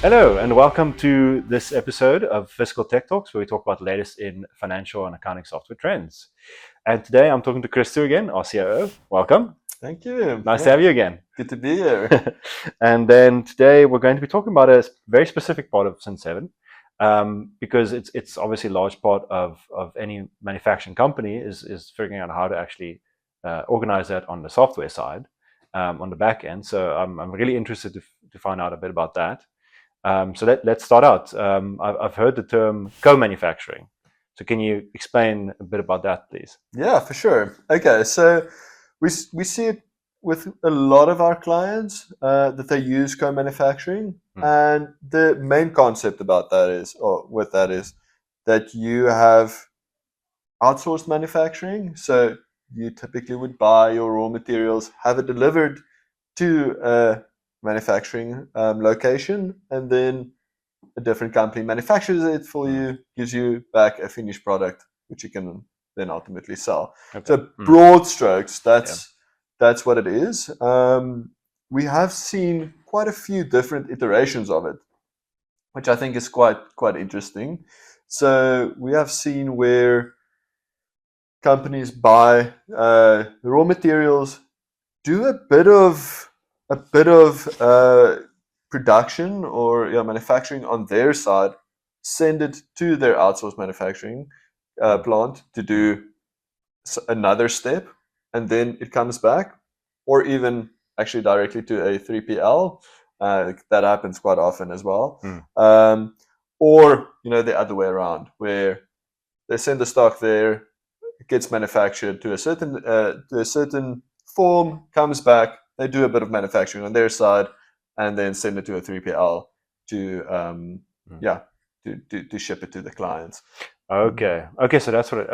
Hello, and welcome to this episode of Fiskal Tech Talks, where we talk about the latest in financial and accounting software trends. And today I'm talking to Christo again, our COO. Welcome. Thank you. Nice to have you again. Good to be here. And then today we're going to be talking about a very specific part of Cin7, because it's obviously a large part of any manufacturing company is figuring out how to actually organize that on the software side, on the back end. So I'm really interested to find out a bit about that. So let's start out. I've heard the term co-manufacturing. So can you explain a bit about that, please? Yeah, for sure. Okay, so we see it with a lot of our clients that they use co-manufacturing, and the main concept about that is, or with that is, that you have outsourced manufacturing. So you typically would buy your raw materials, have it delivered to a manufacturing location, and then a different company manufactures it for you, gives you back a finished product, which you can then ultimately sell. Okay. So broad strokes, that's what it is. We have seen quite a few different iterations of it, which I think is quite interesting. So we have seen where companies buy raw materials, do a bit of production or manufacturing on their side, send it to their outsourced manufacturing plant to do another step, and then it comes back, or even actually directly to a 3PL. That happens quite often as well. Or the other way around, where they send the stock there, it gets manufactured to a certain form, comes back, they do a bit of manufacturing on their side, and then send it to a 3PL to ship it to the clients. Okay. So that's what.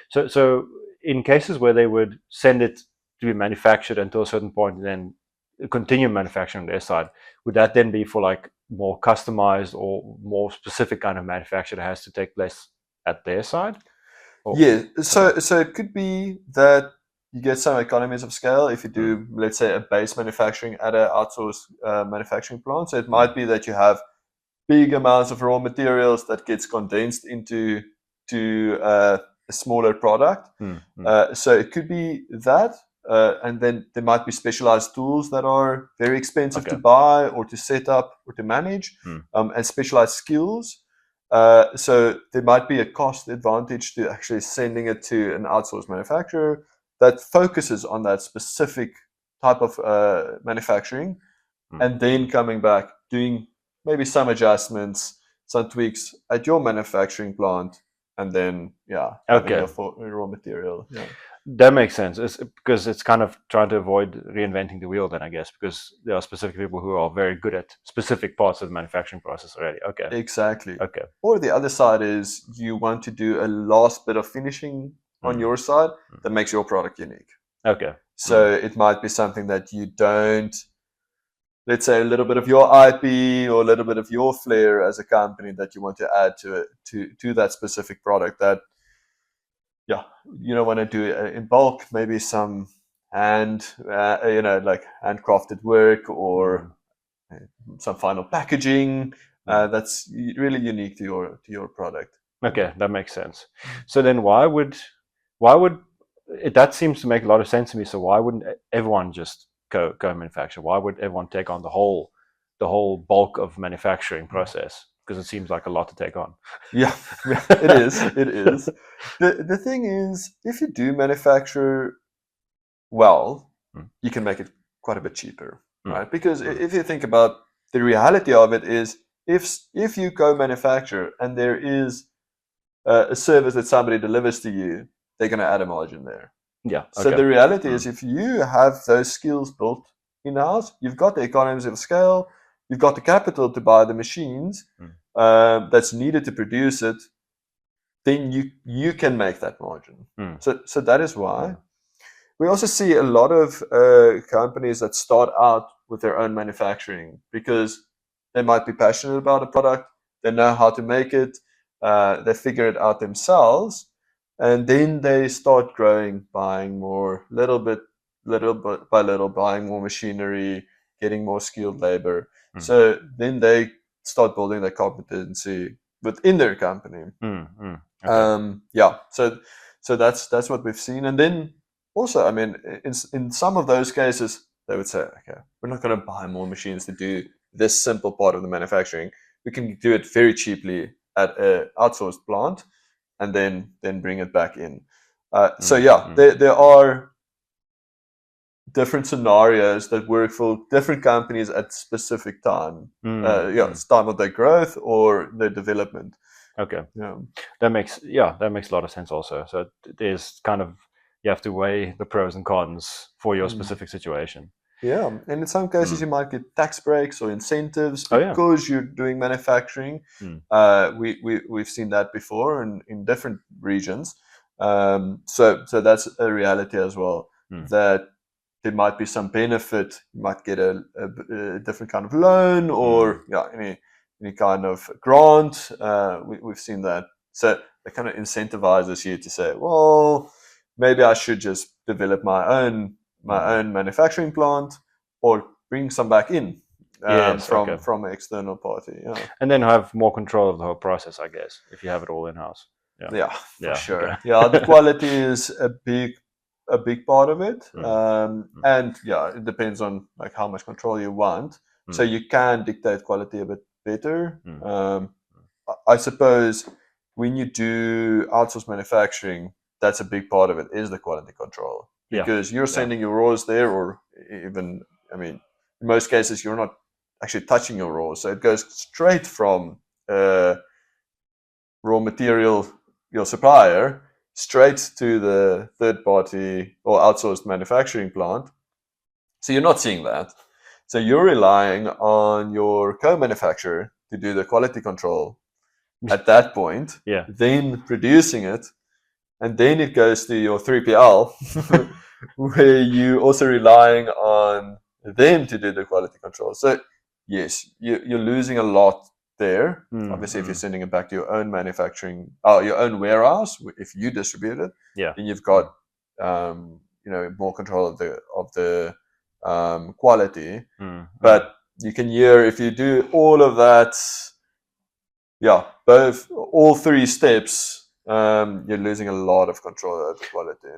So in cases where they would send it to be manufactured until a certain point, and then continue manufacturing on their side, would that then be for like more customized or more specific kind of manufacture that has to take place at their side? Or, yeah. So it could be that you get some economies of scale if you do, let's say, a base manufacturing at an outsourced manufacturing plant. So it might be that you have big amounts of raw materials that gets condensed into a smaller product. So it could be that, and then there might be specialized tools that are very expensive to buy or to set up or to manage, and specialized skills. So there might be a cost advantage to actually sending it to an outsourced manufacturer that focuses on that specific type of manufacturing, and then coming back, doing maybe some adjustments, some tweaks at your manufacturing plant, and then having a raw material. Yeah. That makes sense. It's because it's kind of trying to avoid reinventing the wheel then, I guess, because there are specific people who are very good at specific parts of the manufacturing process already. Okay. Exactly. Okay. Or the other side is you want to do a last bit of finishing on your side that makes your product unique. Okay. So it might be something that you don't, let's say, a little bit of your IP or a little bit of your flair as a company that you want to add to that specific product that you don't want to do it in bulk, maybe some handcrafted work or some final packaging that's really unique to your product. Okay, that makes sense. So then why would that seems to make a lot of sense to me. So why wouldn't everyone just go manufacture? Why would everyone take on the whole bulk of manufacturing process? Because it seems like a lot to take on. Yeah, it is. It is. The thing is, if you do manufacture well, you can make it quite a bit cheaper, right? Because if you think about the reality of it is, if you co-manufacture and there is a service that somebody delivers to you, they're going to add a margin there. Yeah. So the reality is, if you have those skills built in-house, you've got the economies of scale, you've got the capital to buy the machines that's needed to produce it, then you can make that margin. So that is why. We also see a lot of companies that start out with their own manufacturing because they might be passionate about a product, they know how to make it, they figure it out themselves, and then they start growing, buying more, little bit by little, buying more machinery, getting more skilled labor. So then they start building that competency within their company. Okay. Yeah, so that's what we've seen. And then also, I mean, in some of those cases, they would say, okay, we're not going to buy more machines to do this simple part of the manufacturing. We can do it very cheaply at an outsourced plant, and then bring it back in. So yeah, there are different scenarios that work for different companies at specific time. It's time of their growth or their development. Okay. Yeah. That makes a lot of sense also. So there's kind of, you have to weigh the pros and cons for your specific situation. Yeah, and in some cases you might get tax breaks or incentives Oh, yeah. because you're doing manufacturing. We've seen that before in different regions. So that's a reality as well, that there might be some benefit. You might get a different kind of loan or any kind of grant. We've seen that. So it kind of incentivizes you to say, well, maybe I should just develop my own manufacturing plant or bring some back in from an external party. Yeah. And then have more control of the whole process, I guess, if you have it all in-house. Yeah, for sure. Okay. Yeah, the quality is a big part of it. And yeah, it depends on like how much control you want. So you can dictate quality a bit better. I suppose when you do outsourced manufacturing, that's a big part of it, is the quality control. Because you're sending your raws there, or even, I mean, in most cases, you're not actually touching your raws. So it goes straight from raw material, your supplier, straight to the third party or outsourced manufacturing plant. So you're not seeing that. So you're relying on your co-manufacturer to do the quality control at that point, then producing it, and then it goes to your 3PL, where you're also relying on them to do the quality control. So yes, you're losing a lot there. Obviously, if you're sending it back to your own manufacturing, your own warehouse, if you distribute it, then you've got more control of the quality. But you can hear, if you do all of that, all three steps, you're losing a lot of control over quality.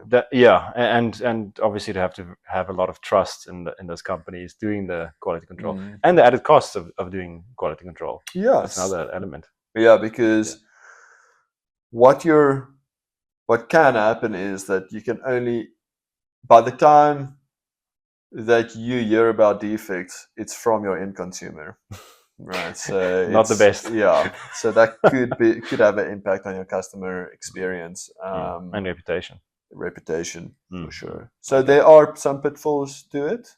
And obviously to have a lot of trust in those companies doing the quality control and the added costs of doing quality control. Yes, that's another element. Yeah, because what can happen is that you can only, by the time that you hear about defects, it's from your end consumer. Right, so not the best. Yeah, so that could have an impact on your customer experience and reputation. For sure. So there are some pitfalls to it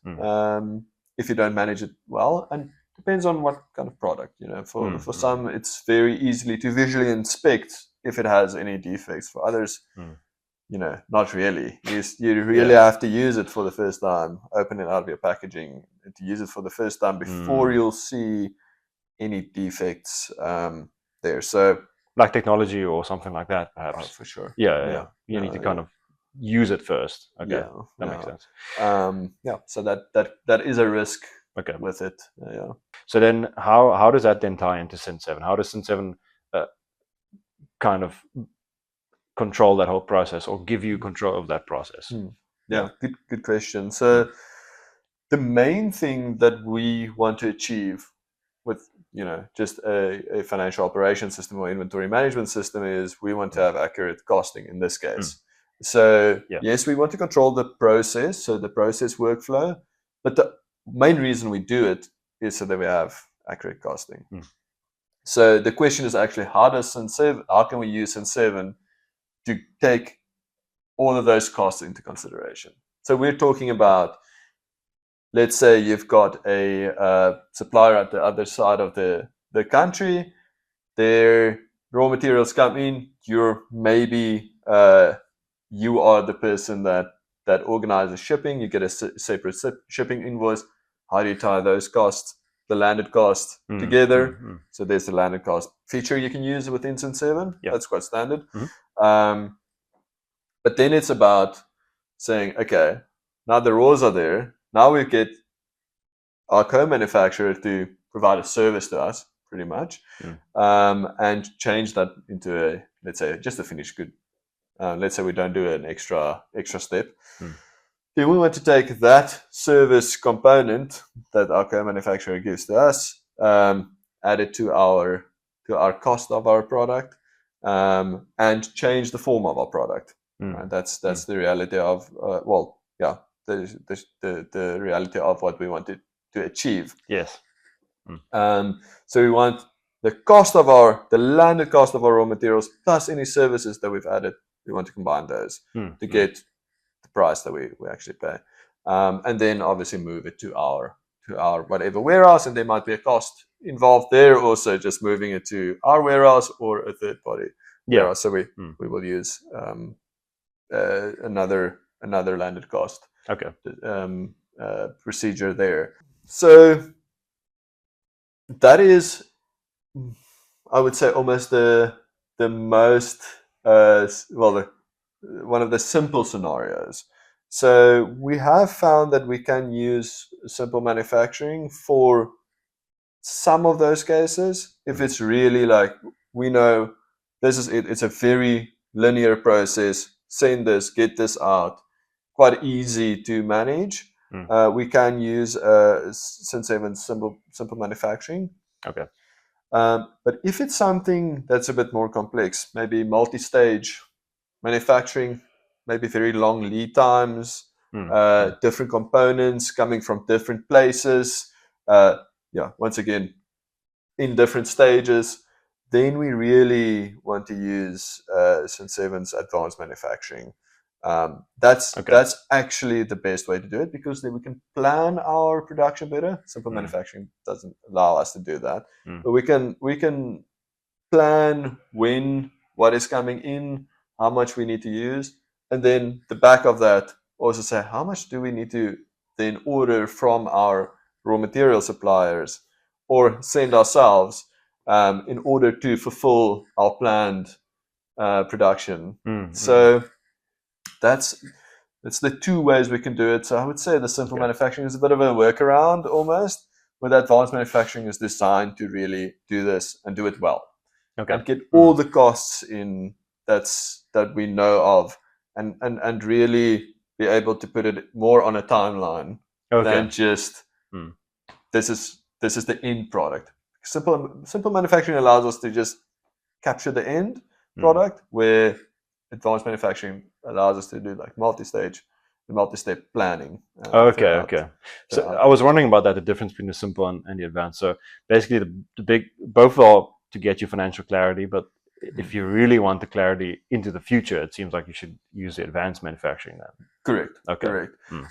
if you don't manage it well, and depends on what kind of product. For some, it's very easily to visually inspect if it has any defects. For others, not really. You really have to use it for the first time, open it out of your packaging, to use it for the first time before you'll see any defects there. So like technology or something like that, perhaps. For sure. Yeah. You need to kind of use it first. Okay, that makes sense. So that is a risk with it. So then how does that then tie into Cin7? How does Cin7 kind of control that whole process or give you control of that process? Good question. So the main thing that we want to achieve with just a financial operation system or inventory management system is we want to have accurate costing in this case. So yes, we want to control the process, so the process workflow, but the main reason we do it is so that we have accurate costing. So the question is actually, how can we use Cin7 to take all of those costs into consideration? So we're talking about, let's say you've got a supplier at the other side of the country, their raw materials come in, you are the person that organizes shipping, you get a separate shipping invoice. How do you tie those costs, the landed cost, together? So there's the landed cost feature you can use within Cin7. That's quite standard. But then it's about saying, okay, now the raws are there. Now we get our co-manufacturer to provide a service to us. pretty much, Mm. and change that into a, let's say, just a finished good. Let's say we don't do an extra step. Mm. Then we want to take that service component that our co-manufacturer gives to us, add it to our cost of our product, and change the form of our product. Right? That's the reality of the reality of what we wanted to achieve. Yes. So we want the landed cost of our raw materials plus any services that we've added. We want to combine those to get the price that we actually pay, and then obviously move it to our whatever warehouse, and there might be a cost involved there. Also, just moving it to our warehouse or a third party warehouse. So we will use another landed cost procedure there. So that is, I would say, almost the most one of the simple scenarios. So we have found that we can use simple manufacturing for some of those cases. If it's really like, we know this is it, it's a very linear process, send this, get this out, quite easy to manage. We can use Cin7 simple manufacturing. Okay. But if it's something that's a bit more complex, maybe multi-stage manufacturing, maybe very long lead times, different components coming from different places, once again, in different stages, then we really want to use Cin7's advanced manufacturing. That's actually the best way to do it, because then we can plan our production better. Simple manufacturing doesn't allow us to do that, but we can plan what is coming in, how much we need to use, and then the back of that also say how much do we need to then order from our raw material suppliers or send ourselves in order to fulfill our planned production. So that's the two ways we can do it. So I would say the simple manufacturing is a bit of a workaround almost, where the advanced manufacturing is designed to really do this and do it well. And get all the costs in that we know of, and really be able to put it more on a timeline than just this is the end product. Simple manufacturing allows us to just capture the end product, where advanced manufacturing allows us to do like multi-step planning. So I was wondering about that, the difference between the simple and the advanced. So basically the big, both are to get you financial clarity, but if you really want the clarity into the future, it seems like you should use the advanced manufacturing then. Correct.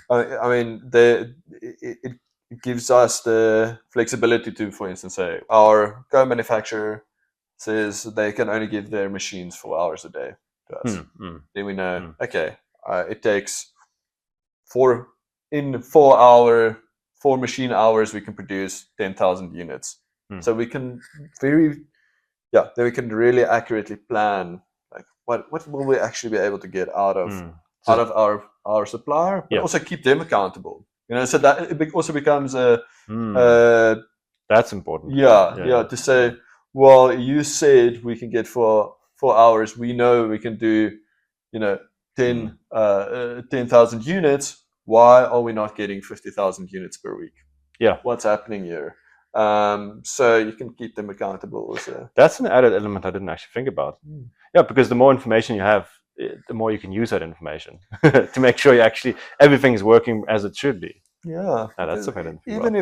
I mean, it gives us the flexibility to, for instance, say our co-manufacturer says they can only give their machines 4 hours a day to us. Then we know, it takes 4 machine hours we can produce 10,000 units. So we can then we can really accurately plan like what will we actually be able to get out of our supplier, but also keep them accountable. So that it also becomes that's important. To say, well, you said we can get 4 hours. We know we can do 10,000 units. Why are we not getting 50,000 units per week? What's happening here? So you can keep them accountable also. That's an added element I didn't actually think about. Because the more information you have, the more you can use that information to make sure everything is working as it should be. That's something I didn't think about.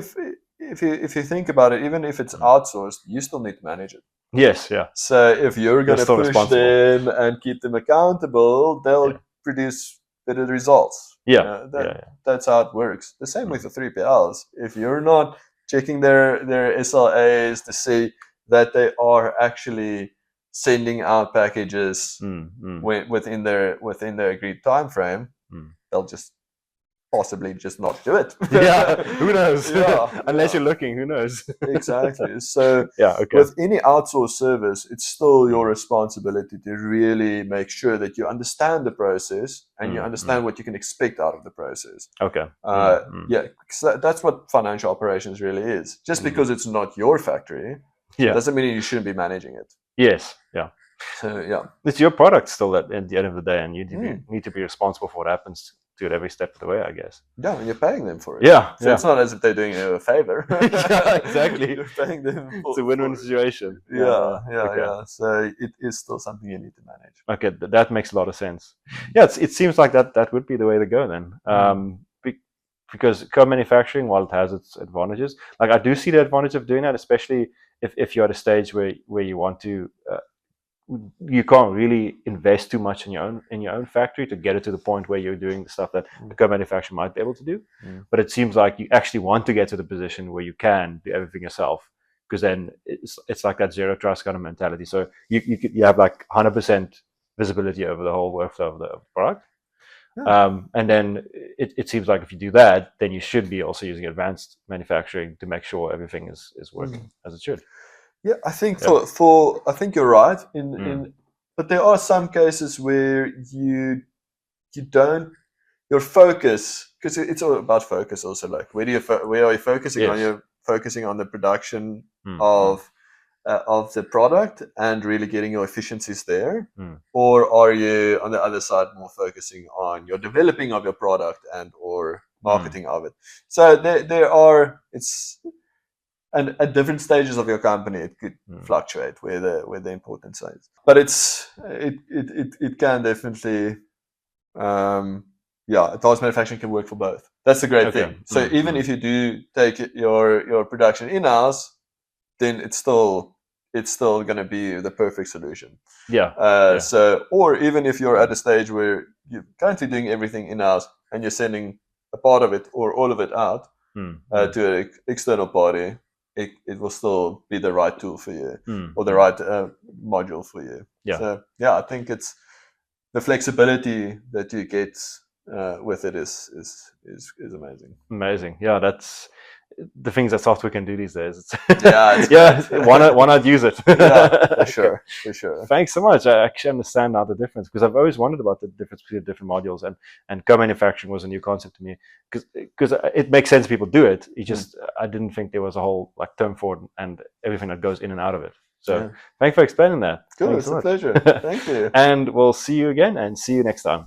If you think about it, even if it's outsourced, you still need to manage it. So if you're going to push them and keep them accountable, they'll produce better results. That's how it works. The same with the 3PLs. If you're not checking their SLAs to see that they are actually sending out packages within their agreed time frame, they'll just possibly just not do it. Who knows? Unless you're looking, who knows? Exactly. So with any outsourced service, it's still your responsibility to really make sure that you understand the process and you understand what you can expect out of the process. That's what financial operations really is. Just because it's not your factory Yeah. Doesn't mean you shouldn't be managing it. Yes. Yeah. So yeah, It's your product still at the end of the day, and you need to be responsible for what happens to it every step of the way, I guess. Yeah, and you're paying them for it. Yeah. So it's not as if they're doing you a favor. Yeah, exactly. You're paying them. It's a win-win situation. Yeah. So it is still something you need to manage. Okay, that makes a lot of sense. Yeah, it seems like that would be the way to go then. Because co-manufacturing, while it has its advantages, like I do see the advantage of doing that, especially if you're at a stage where you want to. You can't really invest too much in your own factory to get it to the point where you're doing the stuff that the co-manufacturer might be able to do. But it seems like you actually want to get to the position where you can do everything yourself, because then it's like that zero trust kind of mentality. So you have like 100% visibility over the whole workflow of the product. And then it seems like if you do that, then you should be also using advanced manufacturing to make sure everything is working as it should. Yeah, I think I think you're right. But there are some cases where you don't, your focus, because it's all about focus also. Like where are you focusing on? You're focusing on the production of the product and really getting your efficiencies there, or are you on the other side more focusing on your developing of your product and or marketing of it? So there are and at different stages of your company, it could fluctuate where the importance is. But it can definitely, advanced manufacturing can work for both. That's the great thing. So even if you do take your production in-house, then it's still going to be the perfect solution. So, or even if you're at a stage where you're currently doing everything in-house and you're sending a part of it or all of it out to an external party, it will still be the right tool for you or the right module for you. So I think it's the flexibility that you get with it is amazing. Amazing. Yeah, that's the things that software can do these days. Why not use it? For sure. Thanks so much. I actually understand now the difference, because I've always wondered about the difference between different modules, and co-manufacturing was a new concept to me, because it makes sense people do it. It just I didn't think there was a whole like term for it and everything that goes in and out of it. So thanks for explaining that. Cool, it's a pleasure. Thank you. And we'll see you again, and see you next time.